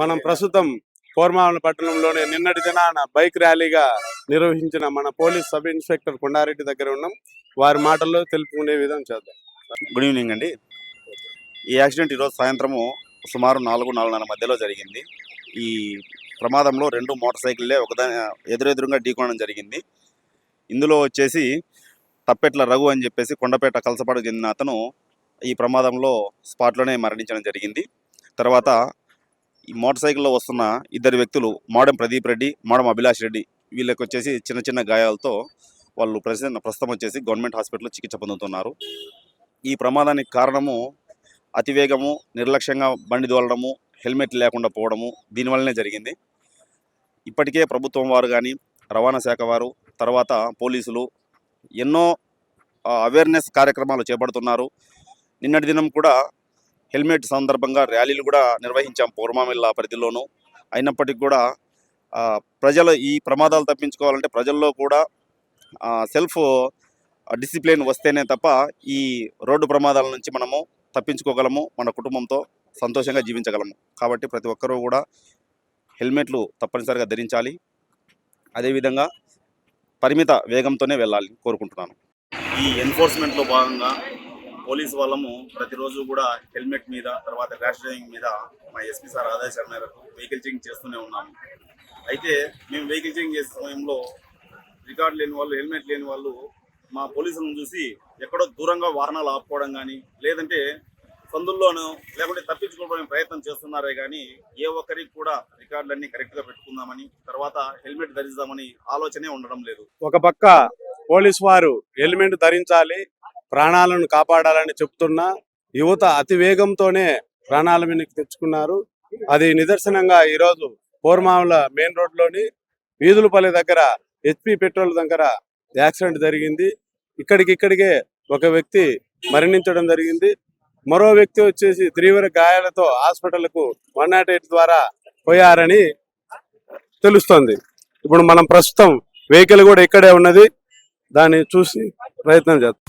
మనం ప్రస్తుతం కోరమాల పట్టణంలోని నిన్నటి దినాన బైక్ ర్యాలీగా నిర్వహించిన మన పోలీస్ సబ్ ఇన్స్పెక్టర్ కొండారెడ్డి దగ్గర ఉన్నాం. వారి మాటల్లో తెలుపుకునే విధంగా చేద్దాం. గుడ్ ఈవినింగ్ అండి. ఈ యాక్సిడెంట్ ఈరోజు సాయంత్రము సుమారు 4-4:30 మధ్యలో జరిగింది. ఈ ప్రమాదంలో 2 మోటార్ సైకిళ్ళే ఒకదాని ఎదురెదురుగా ఢీకొనడం జరిగింది. ఇందులో వచ్చేసి తప్పెట్ల రఘు అని చెప్పేసి కొండపేట కలసపాడుకు చెందిన అతను ఈ ప్రమాదంలో స్పాట్లోనే మరణించడం జరిగింది. తర్వాత ఈ మోటార్ సైకిల్లో వస్తున్న ఇద్దరు వ్యక్తులు మాడెం ప్రదీప్ రెడ్డి, మాడెం అభిలాష్ రెడ్డి, వీళ్ళకి వచ్చేసి చిన్న చిన్న గాయాలతో వాళ్ళు ప్రస్తుతం వచ్చేసి గవర్నమెంట్ హాస్పిటల్లో చికిత్స పొందుతున్నారు. ఈ ప్రమాదానికి కారణము అతివేగము, నిర్లక్ష్యంగా బండి దోలడము, హెల్మెట్ లేకుండా పోవడము, దీనివల్లనే జరిగింది. ఇప్పటికే ప్రభుత్వం వారు కానీ, రవాణా శాఖ వారు, తర్వాత పోలీసులు ఎన్నో అవేర్నెస్ కార్యక్రమాలు చేపడుతున్నారు. నిన్నటి దినం కూడా హెల్మెట్ సందర్భంగా ర్యాలీలు కూడా నిర్వహించాం పూర్వమిల్ల పరిధిలోనూ. అయినప్పటికీ కూడా ప్రజలు ఈ ప్రమాదాలు తప్పించుకోవాలంటే ప్రజల్లో కూడా సెల్ఫ్ డిసిప్లిన్ వస్తేనే తప్ప ఈ రోడ్డు ప్రమాదాల నుంచి మనము తప్పించుకోగలము, మన కుటుంబంతో సంతోషంగా జీవించగలము. కాబట్టి ప్రతి ఒక్కరూ కూడా హెల్మెట్లు తప్పనిసరిగా ధరించాలి. అదేవిధంగా పరిమిత వేగంతోనే వెళ్ళాలి కోరుకుంటున్నాను. ఈ ఎన్ఫోర్స్మెంట్లో భాగంగా పోలీసు వాళ్ళము ప్రతిరోజు కూడా హెల్మెట్ మీద, తర్వాత ర్యాష్ డ్రైవింగ్ మీద మా ఎస్పీ సార్ ఆదేశాల మేరకు వెహికల్ చెకింగ్ చేస్తూనే ఉన్నాము. అయితే మేము వెహికల్ చెకింగ్ చేసే సమయంలో రికార్డు లేని వాళ్ళు, హెల్మెట్ లేని వాళ్ళు మా పోలీసులను చూసి ఎక్కడో దూరంగా వాహనాలు ఆపుకోవడం కానీ, లేదంటే సందుల్లోనూ లేకుంటే తప్పించుకోవడానికి ప్రయత్నం చేస్తున్నారే కానీ ఏ ఒక్కరికి కూడా రికార్డులన్నీ కరెక్ట్గా పెట్టుకుందామని, తర్వాత హెల్మెట్ ధరిద్దామని ఆలోచనే ఉండడం లేదు. ఒక పక్క పోలీసు వారు హెల్మెట్ ధరించాలి, ప్రాణాలను కాపాడాలని చెప్తున్నా యువత అతి వేగంతోనే ప్రాణాల మీదకి తెచ్చుకున్నారు. అది నిదర్శనంగా ఈరోజు కోరమాల మెయిన్ రోడ్లోని వీధులపల్లి దగ్గర హెచ్పి పెట్రోల్ దగ్గర యాక్సిడెంట్ జరిగింది. ఇక్కడికే ఒక వ్యక్తి మరణించడం జరిగింది. మరో వ్యక్తి వచ్చేసి తీవ్ర గాయాలతో హాస్పిటల్కు 108 ద్వారా పోయారని తెలుస్తోంది. ఇప్పుడు మనం ప్రస్తుతం వెహికల్ కూడా ఇక్కడే ఉన్నది, దాన్ని చూసి ప్రయత్నం చేద్దాం.